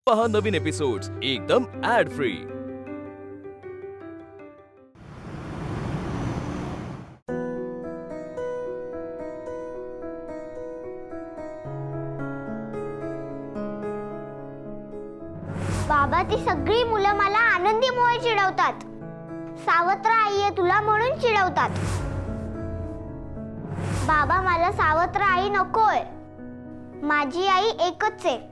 पहा नवीन एपिसोड्स एकदम add free. बाबा, ती सगळी मुलं मला आनंदीमुळे चिडवतात. सावत्र आई आहे तुला म्हणून चिडवतात. बाबा, मला सावत्र आई नकोय. माझी आई एकच आहे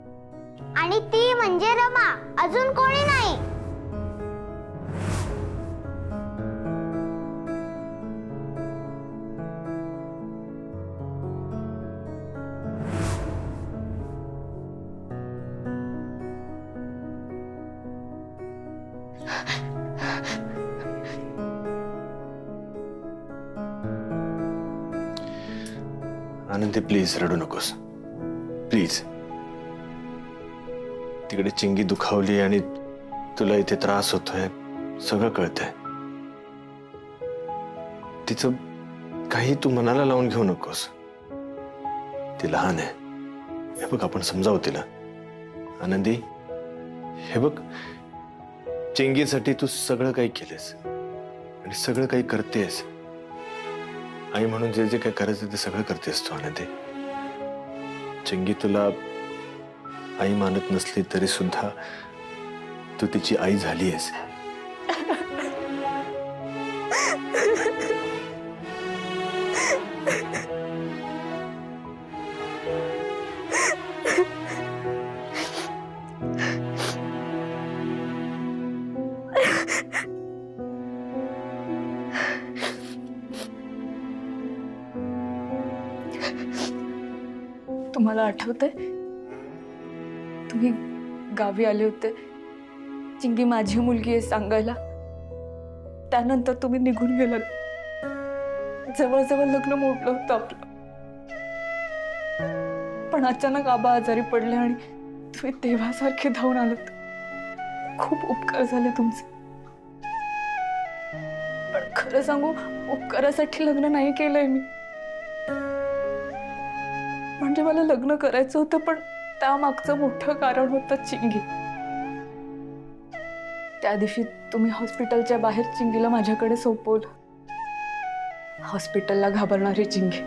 आणि ती म्हणजे रमा, अजून कोणी नाही. आनंदी, प्लीज रडू नकोस. प्लीज. तिकडे चिंगी दुखावली आणि तुला इथे त्रास होतोय, सगळं कळतंय. तिचं काही तू मनाला लावून घेऊ नकोस. ती लहान आहे. हे बघ, आपण समजावू तिला. आनंदी, हे बघ, चिंगीसाठी तू सगळं काही केलेस आणि सगळं काही करतेस. आई म्हणून जे जे काही करायचं ते सगळं करतेस तू. आनंदी, चिंगी तुला आई मानत नसली तरी सुद्धा तू तिची आई झालीयस. तुम्हाला आठवतंय, तुम्ही गावी आले होते चिंगी माझी मुलगी आहे सांगायला. त्यानंतर तुम्ही निघून गेलात. जवळजवळ लग्न मोडलं होतं आपलं. पण अचानक आबा आजारी पडले आणि तुम्ही देवासारखे धावून आलात. खूप उपकार झाले तुमचे. पण खरं सांगू, उपकारासाठी लग्न नाही केलंय मी. म्हणजे मला लग्न करायचं होतं, पण त्यामागचं मोठं कारण होतं चिंगी. त्या दिवशी तुम्ही हॉस्पिटलच्या बाहेर चिंगीला माझ्याकडे सोपवलं. हॉस्पिटलला घाबरणारी चिंगी.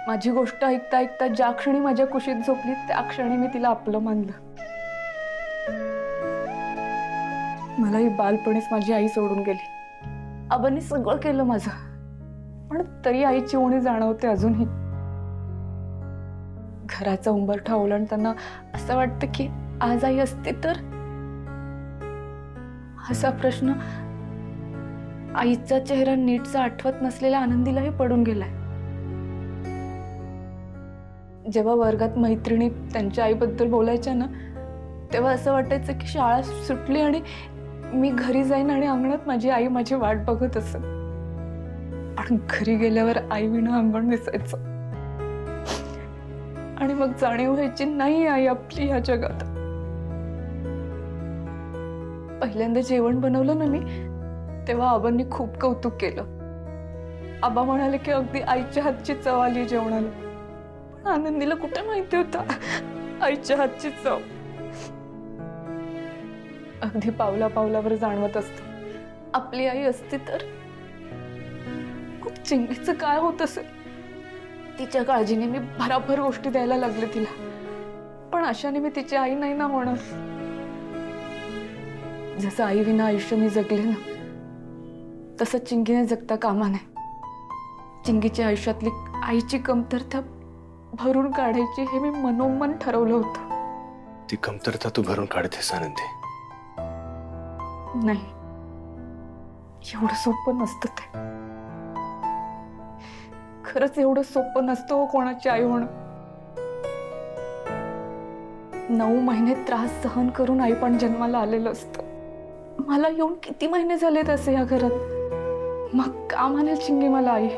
माझी गोष्ट ऐकता ऐकता ज्या क्षणी माझ्या कुशीत झोपली त्या क्षणी मी तिला आपलं मानलं. मलाही बालपणीच माझी आई सोडून गेली. आबांनी सगळं केलं माझं, पण तरी आईची उणी जाणवते अजूनही. घराचा उंबरठा ओलांडताना असं वाटतं की आज आई असती तर. असा प्रश्न आईचा चेहरा नीटचा आठवत नसलेल्या आनंदीलाही पडून गेलाय. जेव्हा वर्गात मैत्रिणी त्यांच्या आईबद्दल बोलायच्या ना, तेव्हा असं वाटायचं की शाळा सुटली आणि मी घरी जाईन आणि अंगणात माझी आई माझी वाट बघत असेल. पण घरी गेल्यावर आई विना अंगण दिसायचं आणि मग जाणीव व्हायची, नाही आई आपली या जगात. पहिल्यांदा जेवण बनवलं ना मी, तेव्हा आबांनी खूप कौतुक केलं. आबा म्हणाले की अगदी आईच्या हातची चव आली जेवणाला. पण आनंदीला कुठे माहिती होतं आईच्या हातची चव. अगदी पावला पावलावर जाणवत असत, आपली आई असती तर. खूप चिंगीचं काय होत असेल. तिच्या काळजीने मी भराभर गोष्टी द्यायला लागले तिला, पण अशाने मी तिची आई नाही ना होणार. जसं आई विना आयुष्य मी जगले ना, तसं चिंगीने जगता कामा नये. चिंगीच्या आयुष्यातली आईची कमतरता भरून काढायची हे मी मनोमन ठरवलं होतं. ती कमतरता तू भरून काढतेस आनंदी. नाही, एवढं सोपं नसतं ते. खरंच एवढं सोपं नसतं कोणाची आई होणं. 9 महिने त्रास सहन करून आई पण जन्माला आलेलं असतं. मला येऊन किती महिने झालेत असे या घरात. मग का मानेल चिंगी मला आई?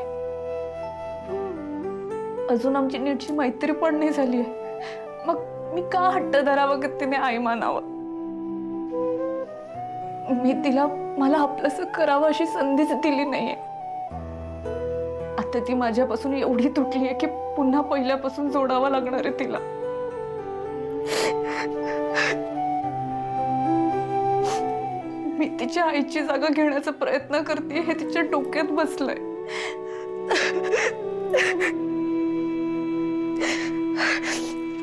अजून आमची नीटची मैत्री पण नाही झाली आहे. मग मी का हट्ट धरावं की तिने आई मानावं? मी तिला मला आपलंसं करावं अशी संधीच दिली नाहीये. आता ती माझ्यापासून एवढी तुटली आहे की पुन्हा पहिल्यापासून जोडावं लागणार आहे तिला. तिच्या आईची जागा घेण्याचा प्रयत्न करते हे तिच्या डोक्यात बसलंय.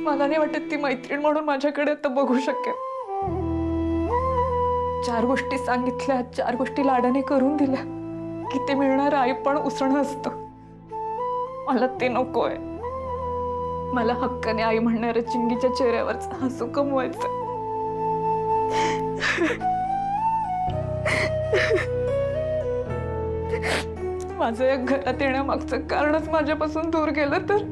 मला नाही वाटत ती मैत्रीण म्हणून माझ्याकडे आता बघू शकेल. 4 गोष्टी सांगितल्या, 4 गोष्टी लाडाने करून दिल्या की ते मिळणार आई पण उसणं असतं. मला ते नकोय. मला हक्काने आई म्हणणाऱ्या चिंगीच्या चेहऱ्यावरच हसू कमवायचं. माझं या घरात येण्यामागचं कारणच माझ्यापासून दूर गेलं तर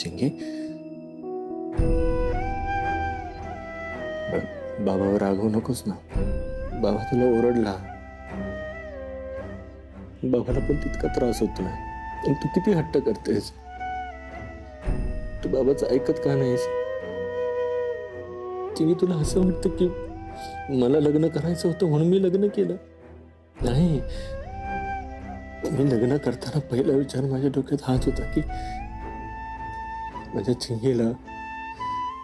चिंगी, बाबावर रागवू नकोस ना. बाबा तुला ओरडला. बाबाला पण तितका त्रास होतो ना. तू किती हट्ट करतेस. तू बाबाचं ऐकत का नाहीस. चिंगी, तुला असं वाटतं की मला लग्न करायचं होतं म्हणून मी लग्न केलं. नाही, मी लग्न करताना पहिला विचार माझ्या डोक्यात हाच होता की माझ्या चिंगीला,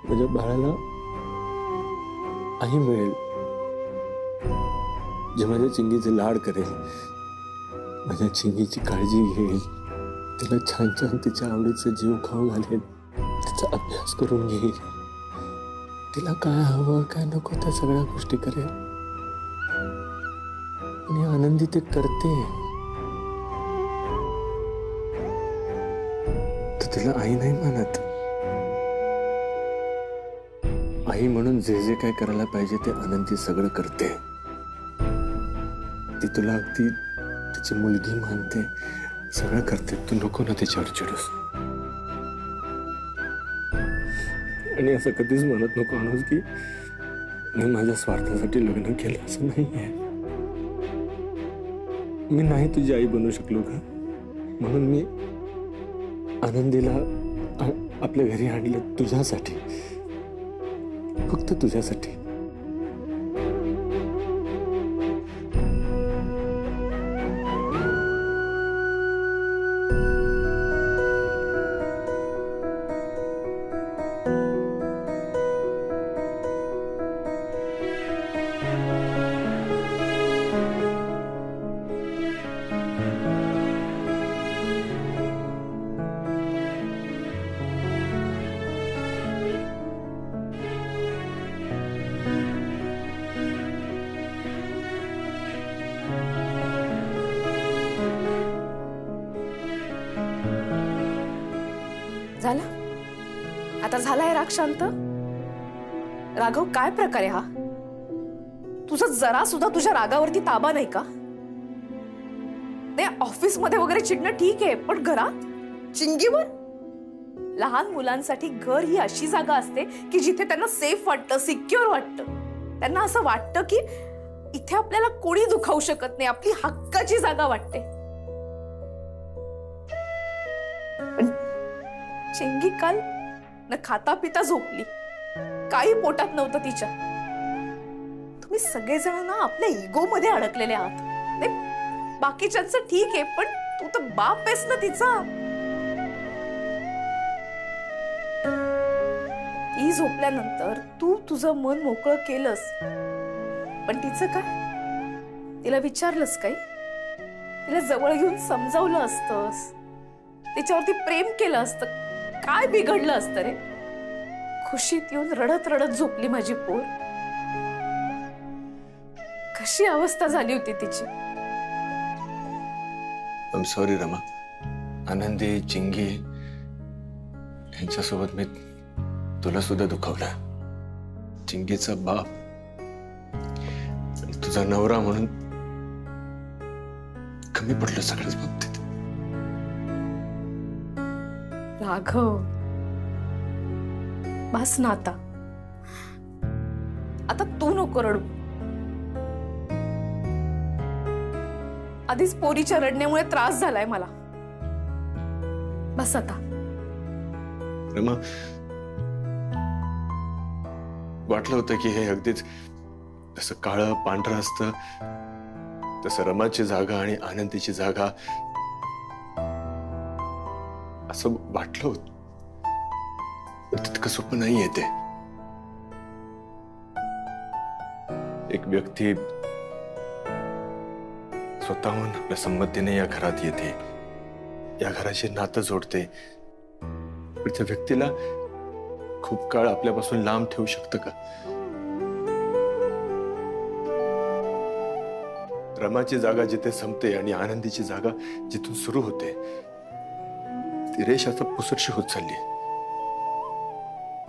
माझ्या बाळाला आई मिळेल, जे माझ्या चिंगीचे लाड करेल, माझ्या चिंगीची काळजी घेईल, तिला छान छान तिच्या आवडीचं जीव खाऊ घालेल, तिचा अभ्यास करून घेईल, तिला काय हवं काय नको त्या सगळ्या गोष्टी करेल. आणि आनंदी ते करते. तिला आई नाही मानत. आई म्हणून जे जे काय करायला पाहिजे ते आनंदी सगळं करते. ती तुला अगदी तिची मुलगी मानते, सगळं करते. तू नको ना तिच्यावर चिडूस. आणि असं कधीच म्हणत नको अनुज की मी माझ्या स्वार्थासाठी लग्न केलं, असं नाहीये. मी नाही तुझी आई बनू शकलो का म्हणून मी आनंदीला आपल्या घरी आणलं तुझ्यासाठी, फक्त तुझ्यासाठी. झाला आता झालाय राग शांत. राघव, काय प्रकार आहे हा? तुझा जरा सुद्धा तुझ्या रागावरती ताबा नाही का? ते ऑफिस मध्ये वगैरे चिडणं ठीक आहे, पण घरात चिंगीवर? लहान मुलांसाठी घर ही अशी जागा असते की जिथे त्यांना सेफ वाटतं, सिक्युअर वाटतं. त्यांना असं वाटतं की इथे आपल्याला कोणी दुखावू शकत नाही, आपली हक्काची जागा वाटते. पण चिंगी काल न खाता पिता झोपली, काही पोटात नव्हतं तिच्या. तुम्ही सगळेजण ना आपल्या इगो मध्ये अडकलेले आहात. नाही, बाकीच्यांचं ठीक आहे, पण तू तर बाप आहेस ना तिचा. ती झोपल्यानंतर तू तुझं मन मोकळं केलंस, पण तिचं काय? तिला विचारलंस काही? तिला जवळ घेऊन समजावलं असतंस, तिच्यावरती प्रेम केलं असतं, काय बिघडलं असतं रे? खुशीत येऊन रडत रडत झोपली माझी पोर. कशी अवस्था झाली होती तिची. I am sorry Rama. आनंदी, चिंगी यांच्यासोबत मी तुला सुद्धा दुखावलं. चिंगीचा बाप आणि तुझा नवरा म्हणून कमी पडलं सगळ्याच बाबतीत. राघव, बस ना आता. आता तू नको रडू. आधीच पोरीच्या रडण्यामुळे त्रास झालाय मला. बस आता. रमा, वाटलं होतं की हे अगदीच जसं काळं पांढरं असतं तसं रमाची जागा आणि आनंदीची जागा असं वाटलं होतं. तितकं सोपं नाही येते. एक व्यक्ती स्वतःहून आपल्या संमतीने या घरात येते, या घराशी नातं जोडते, पण त्या व्यक्तीला खूप काळ आपल्यापासून लांब ठेवू शकतं का? रमाची जागा जिथे संपते आणि आनंदीची जागा जिथून सुरू होते, ती रेष आता पुसटशी होत चालली.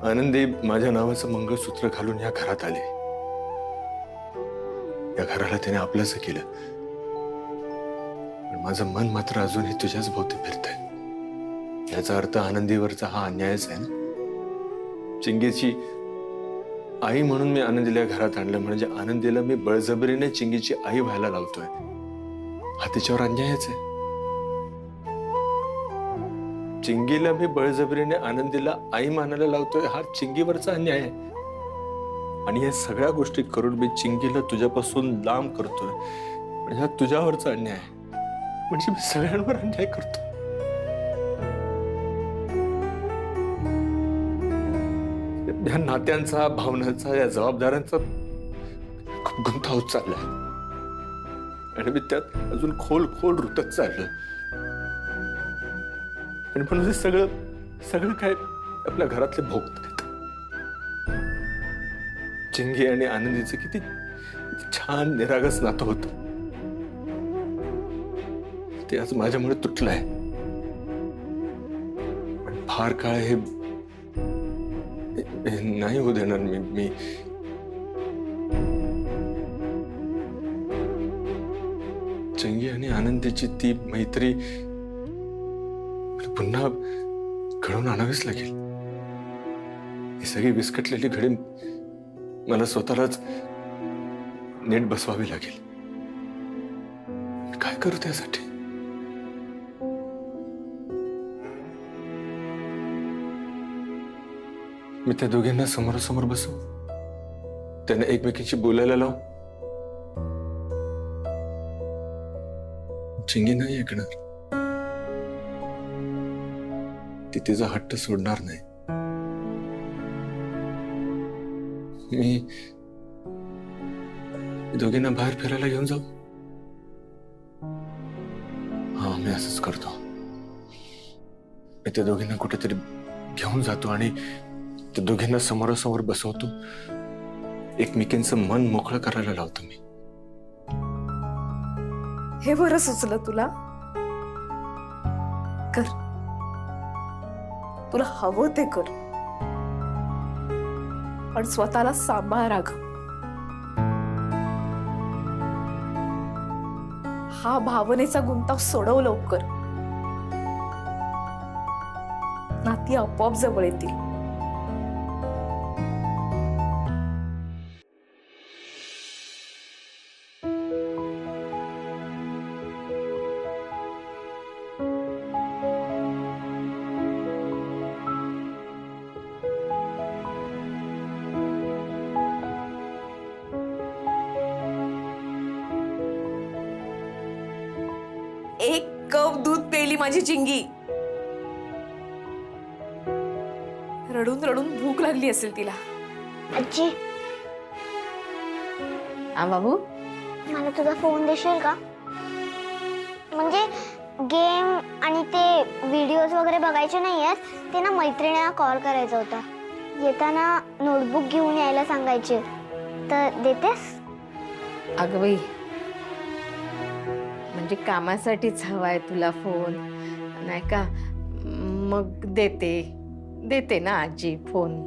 आनंदी माझ्या नावाचं मंगळसूत्र घालून या घरात आली. या घराला तिने आपलंसं केलं, पण माझं मन मात्र अजूनही तुझ्याच भोवती फिरतंय. याचा अर्थ आनंदीवरचा हा अन्यायच आहे ना. चिंगीची आई म्हणून मी आनंदीला घरात आणलं, म्हणजे आनंदीला मी बळजबरीने चिंगीची आई व्हायला लावतोय. हा तिच्यावर अन्यायच आहे. चिंगीला मी बळजबरीने आनंदीला आई मानायला लावतोय, हा चिंगीवरचा अन्याय आहे. आणि या सगळ्या गोष्टी करून मी चिंगीला तुझ्यापासून लांब करतोय, म्हणजे हा तुझ्यावरचा अन्याय आहे. म्हणजे मी सगळ्यांवर अन्याय करतो. या नात्यांचा, भावनांचा, या जबाबदाऱ्यांचा खूप गुंता होत चाललाय आणि मी त्यात अजून खोल खोल रुतत चाललोय. आणि म्हणून हे सगळं काय आपल्या घरातले भोगतायत. चिंगी आणि आनंदीचं किती छान निरागस नातं होतं, ते आज माझ्यामुळे तुटलंय. पण फार काळ हे नाही होऊ देणार मी. चिंगी आणि आनंदीची ती मैत्री पुन्हा घडवून आणावीच लागेल. ही सगळी विस्कटलेली घडी मला स्वतःलाच नीट बसवावी लागेल. काय करू त्यासाठी? मी त्या दोघींना समोरासमोर बसवू, त्यांना एकमेकींशी बोलायला लावू. चिंगी नाही ऐकणार. ती तिचा हट्ट सोडणार नाही. मी दोघींना बाहेर फिरायला घेऊन जाऊ. हा, मी असंच करतो. मी त्या दोघींना कुठेतरी घेऊन जातो आणि त्या दोघींना समोरासमोर बसवतो. एकमेकींचं मन मोकळं करायला लावतो मी. हे बरं सुचलं तुला. कर, तुला हवं ते कर, पण स्वतःला सांभाळ राघव. हा भावनेचा गुंता सोडव लवकर, नाती आपोआप जवळ येतील. एक कप दूध प्यायली माझी चिंगी. रडून रडून भूक लागली असेल तिला. आजी, बाबू, मला तुझा फोन देशील का? म्हणजे गेम आणि ते व्हिडिओज वगैरे बघायचे नाहीयेत, ते ना मैत्रिणीला कॉल करायचा होता. येताना नोटबुक घेऊन यायला सांगायचे, तर देतेस? अगं बाई, म्हणजे कामासाठीच हवाय तुला फोन नाही का? मग देते ना आजी फोन.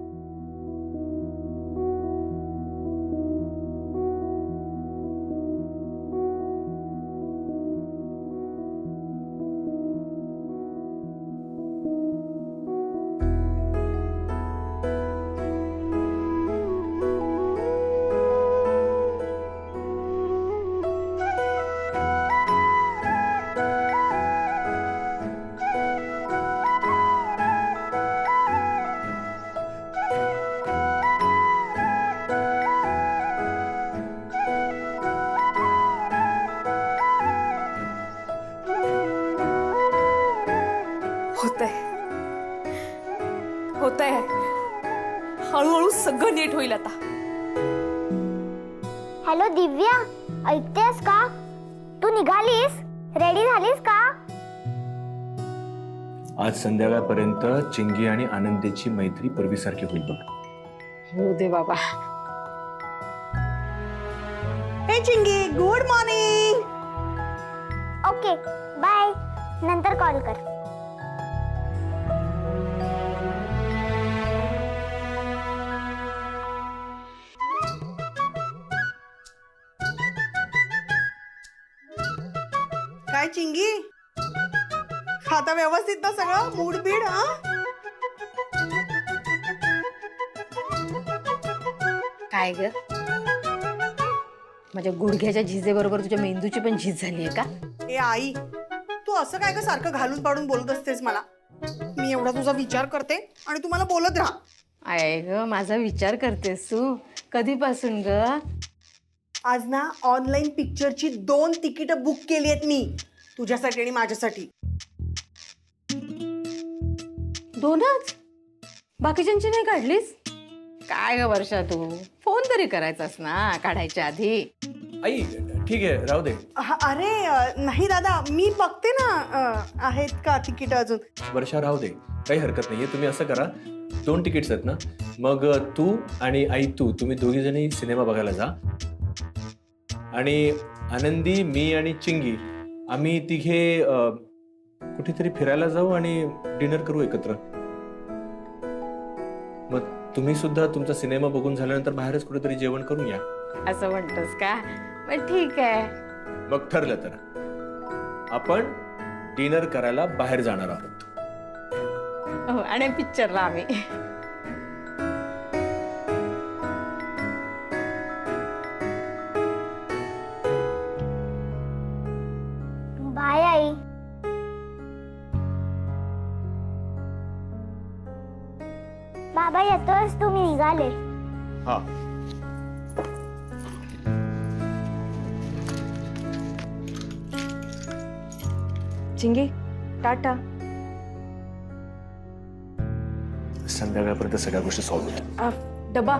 होतंय, हळूहळू सगळं नीट होईल आता. हॅलो दिव्या, ऐकतेस का? तू निघालीस? रेडी झालीस का? आज संध्याकाळपर्यंत चिंगी आणि आनंदीची मैत्री पूर्वीसारखी होईल बघ. हो दे बाबा. हे चिंगी, गुड मॉर्निंग. ओके बाय, नंतर कॉल कर. काय चिंगी, खाता व्यवस्थित ना सगळं? मूड बीड? काय ग, माझ्या गुडघ्याच्या झिजेबरोबर तुझ्या मेंदूची पण झीज झाली आहे का? ए आई, तू असं काय ग सारखं घालून पाडून बोलत असतेस मला? मी एवढा तुझा विचार करते आणि तू मला बोलत राहा. आहे ग, माझा विचार करतेस तू कधीपासून ग? आज ना ऑनलाईन पिक्चरची 2 तिकीट बुक केली आहेत मी, तुझ्यासाठी आणि माझ्यासाठी. 2च? बाकीच्यांची नाही काढलीस? काय ग वर्षा, तू फोन तरी करायचास ना काढायच्या आधी. आई ठीक आहे, राहू दे. अरे नाही दादा, मी बघते ना आहेत का तिकीट अजून. वर्षा राहू दे, काही हरकत नाहीये. तुम्ही असं करा, 2 तिकीट्स आहेत ना, मग तू आणि आई तुम्ही दोघी जणी सिनेमा बघायला जा, आणि आनंदी, मी आणि चिंगी आम्ही तिघे कुठेतरी फिरायला जाऊ आणि डिनर करू एकत्र. मग तुम्ही सुद्धा तुमचा सिनेमा बघून झाल्यानंतर बाहेरच कुठेतरी जेवण करून या. असं म्हणतोस का? मग ठीक आहे. मग ठरलं तर आपण डिनर करायला बाहेर जाणार आहोत. हो, आणि पिक्चरला आम्ही. बाय आई. बाबा येतोस, तुम्ही निघाले? हा. चिंगी, टाटा. संध्याकाळपर्यंत सगळ्या गोष्टी सॉल्व्ह होतील. डबा.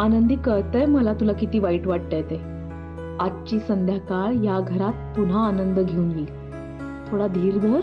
आनंदी, कळतंय मला तुला किती वाईट वाटतंय ते. आजची संध्याकाळ या घरात पुन्हा आनंद घेऊन येईल. थोडा धीर धर.